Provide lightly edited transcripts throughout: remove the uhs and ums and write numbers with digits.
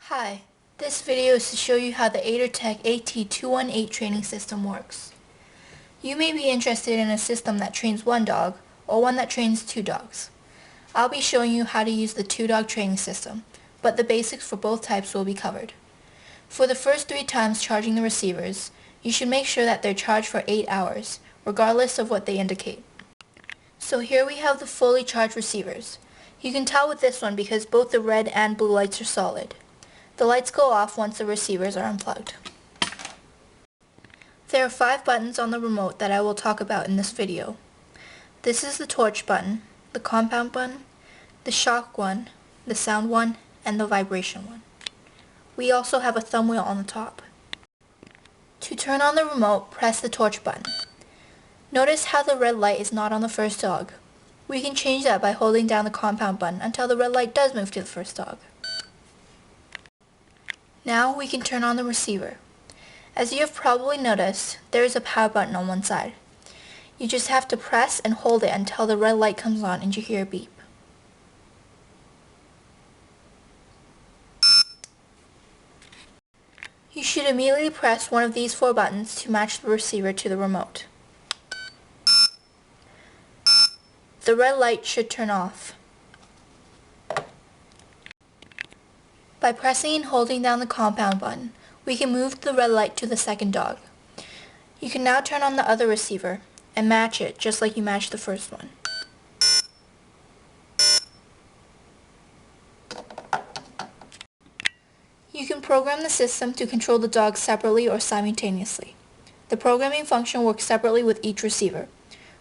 Hi, this video is to show you how the Aetertek AT-218 training system works. You may be interested in a system that trains one dog or one that trains two dogs. I'll be showing you how to use the two-dog training system, but the basics for both types will be covered. For the first 3 times charging the receivers, you should make sure that they're charged for 8 hours, regardless of what they indicate. So here we have the fully charged receivers. You can tell with this one because both the red and blue lights are solid. The lights go off once the receivers are unplugged. There are 5 buttons on the remote that I will talk about in this video. This is the torch button, the compound button, the shock one, the sound one, and the vibration one. We also have a thumb wheel on the top. To turn on the remote, press the torch button. Notice how the red light is not on the first dog. We can change that by holding down the compound button until the red light does move to the first dog. Now we can turn on the receiver. As you have probably noticed, there is a power button on one side. You just have to press and hold it until the red light comes on and you hear a beep. You should immediately press one of these 4 buttons to match the receiver to the remote. The red light should turn off. By pressing and holding down the compound button, we can move the red light to the second dog. You can now turn on the other receiver and match it just like you matched the first one. You can program the system to control the dogs separately or simultaneously. The programming function works separately with each receiver.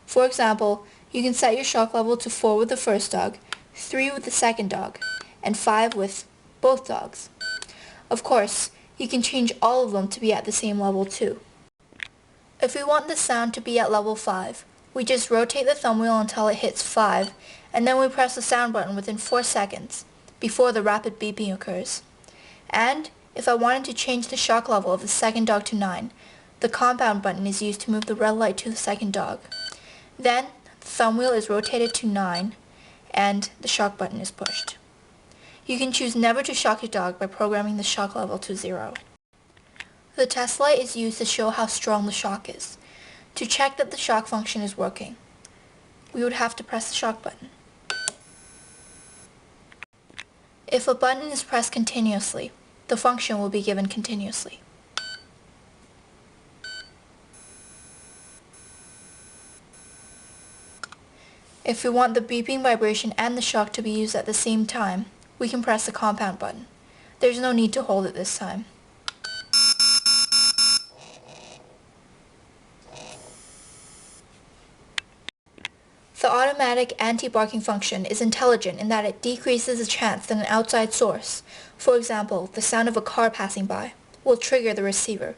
For example, you can set your shock level to 4 with the first dog, 3 with the second dog, and 5 with both dogs. Of course, you can change all of them to be at the same level too. If we want the sound to be at level 5, we just rotate the thumb wheel until it hits 5, and then we press the sound button within 4 seconds, before the rapid beeping occurs. And, if I wanted to change the shock level of the second dog to 9, the compound button is used to move the red light to the second dog. Then, the thumb wheel is rotated to 9, and the shock button is pushed. You can choose never to shock your dog by programming the shock level to 0. The test light is used to show how strong the shock is. To check that the shock function is working, we would have to press the shock button. If a button is pressed continuously, the function will be given continuously. If we want the beeping, vibration, and the shock to be used at the same time, we can press the compound button. There's no need to hold it this time. The automatic anti-barking function is intelligent in that it decreases the chance that an outside source, for example, the sound of a car passing by, will trigger the receiver.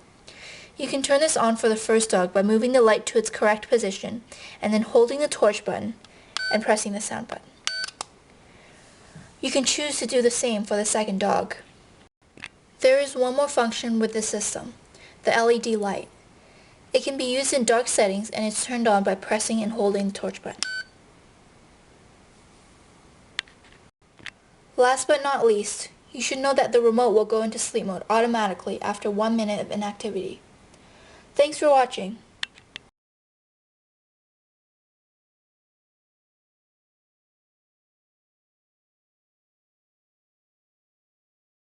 You can turn this on for the first dog by moving the light to its correct position and then holding the torch button and pressing the sound button. You can choose to do the same for the second dog. There is one more function with this system, the LED light. It can be used in dark settings and is turned on by pressing and holding the torch button. Last but not least, you should know that the remote will go into sleep mode automatically after 1 minute of inactivity. Thanks for watching.